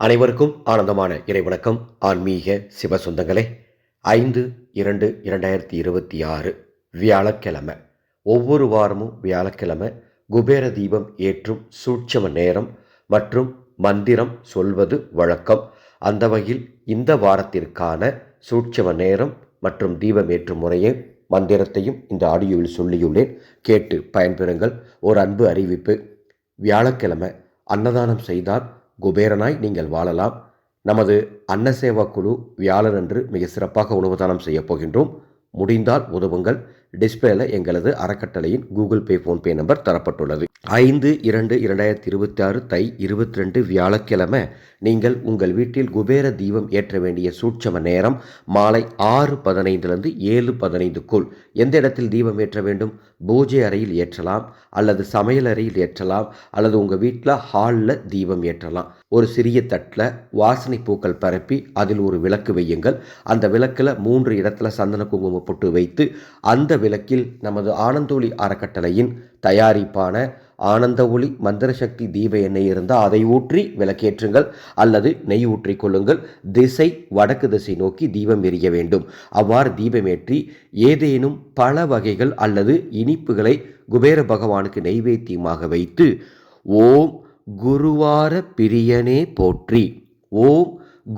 அனைவருக்கும் ஆனந்தமான இறைவணக்கம். ஆன்மீக சிவசொந்தங்களே, 5/2/2026 வியாழக்கிழமை. ஒவ்வொரு வாரமும் வியாழக்கிழமை குபேர தீபம் ஏற்றும் சூட்சம நேரம் மற்றும் மந்திரம் சொல்வது வழக்கம். அந்த வகையில் இந்த வாரத்திற்கான சூட்சம நேரம் மற்றும் தீபம் ஏற்றும் முறையை மந்திரத்தையும் இந்த ஆடியோவில் சொல்லியுள்ளேன். கேட்டு பயன்பெறுங்கள். ஒரு அன்பு அறிவிப்பு: வியாழக்கிழமை அன்னதானம் செய்தால் குபேரனாய் நீங்கள் வாழலாம். நமது அன்னசேவா குழு வியாழனன்று மிக சிறப்பாக உணவு தானம் செய்ய போகின்றோம். முடிந்தால் உதவுங்கள். டிஸ்பிளேல எங்களது அறக்கட்டளையின் கூகுள் பே, ஃபோன்பே நம்பர் தரப்பட்டுள்ளது. 5/2/2026 தை 22 வியாழக்கிழமை நீங்கள் உங்கள் வீட்டில் குபேர தீபம் ஏற்ற வேண்டிய சூட்சம நேரம் மாலை 6:15 7:15க்குள். எந்த இடத்தில் தீபம் ஏற்ற வேண்டும்? பூஜை அறையில் ஏற்றலாம், அல்லது சமையல் அறையில் ஏற்றலாம், அல்லது உங்கள் வீட்டில் ஹாலில் தீபம் ஏற்றலாம். ஒரு சிறிய தட்டில் வாசனை பூக்கள் பரப்பி அதில் ஒரு விளக்கு வையுங்கள். அந்த விளக்கில் 3 இடத்துல சந்தன குங்குமம் பொட்டு வைத்து அந்த விளக்கில் நமது ஆனந்தொளி அறக்கட்டளையின் தயாரிப்பான ஆனந்த ஒளி மந்திர சக்தி தீப எண்ணெய் இருந்தால் அதை ஊற்றி விளக்கேற்றுங்கள், அல்லது நெய் ஊற்றி கொள்ளுங்கள். திசை வடக்கு திசை நோக்கி தீபம் எரிய வேண்டும். அவ்வாறு தீபமேற்றி ஏதேனும் பல வகைகள் அல்லது இனிப்புகளை குபேர பகவானுக்கு நெய்வேத்தியமாக வைத்து ஓம் குருவார பிரியனே போற்றி, ஓம்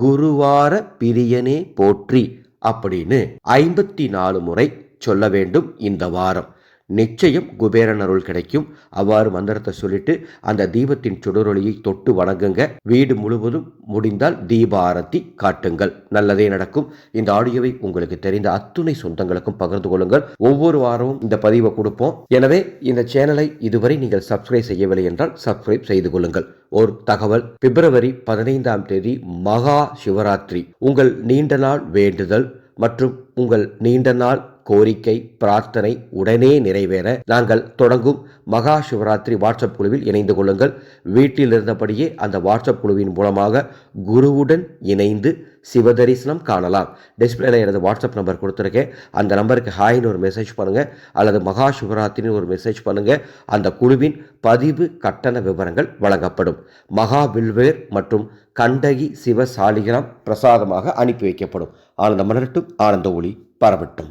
குருவார பிரியனே போற்றி அப்படின்னு 54 முறை சொல்ல வேண்டும். இந்த வாரம் நிச்சயம் குபேரன் அருள் கிடைக்கும். அவ்வாறு மந்திரத்தை சொல்லிட்டு அந்த தீபத்தின் சுடரொளியை தொட்டு வணங்குங்க. வீடு முழுவதும் முடிந்தால் தீப ஆரத்தி காட்டுங்கள். நல்லதே நடக்கும். இந்த ஆடியோவை உங்களுக்கு தெரிந்த அத்துணை சொந்தங்களுக்கும் பகிர்ந்து கொள்ளுங்கள். ஒவ்வொரு வாரமும் இந்த பதிவை கொடுப்போம். எனவே இந்த சேனலை இதுவரை நீங்கள் சப்ஸ்கிரைப் செய்யவில்லை என்றால் சப்ஸ்கிரைப் செய்து கொள்ளுங்கள். ஒரு தகவல்: பிப்ரவரி 15ஆம் தேதி மகா சிவராத்திரி. உங்கள் நீண்ட நாள் வேண்டுதல் மற்றும் உங்கள் நீண்ட நாள் கோரிக்கை பிரார்த்தனை உடனே நிறைவேற நாங்கள் தொடங்கும் மகா சிவராத்திரி வாட்ஸ்அப் குழுவில் இணைந்து கொள்ளுங்கள். வீட்டில் இருந்தபடியே அந்த வாட்ஸ்அப் குழுவின் மூலமாக குருவுடன் இணைந்து சிவதரிசனம் காணலாம். டிஸ்பிளேல எனது வாட்ஸ்அப் நம்பர் கொடுத்துருக்கேன். அந்த நம்பருக்கு ஹாய்னு ஒரு மெசேஜ் பண்ணுங்கள், அல்லது மகா சிவராத்திரின்னு ஒரு மெசேஜ் பண்ணுங்கள். அந்த குழுவின் பதிவு கட்டண விவரங்கள் வழங்கப்படும். மகா வில்வேர் மற்றும் கண்டகி சிவ சாலிகிராம் பிரசாதமாக அனுப்பி வைக்கப்படும். ஆனந்த மலரட்டும், ஆனந்த ஒளி பரவட்டும்.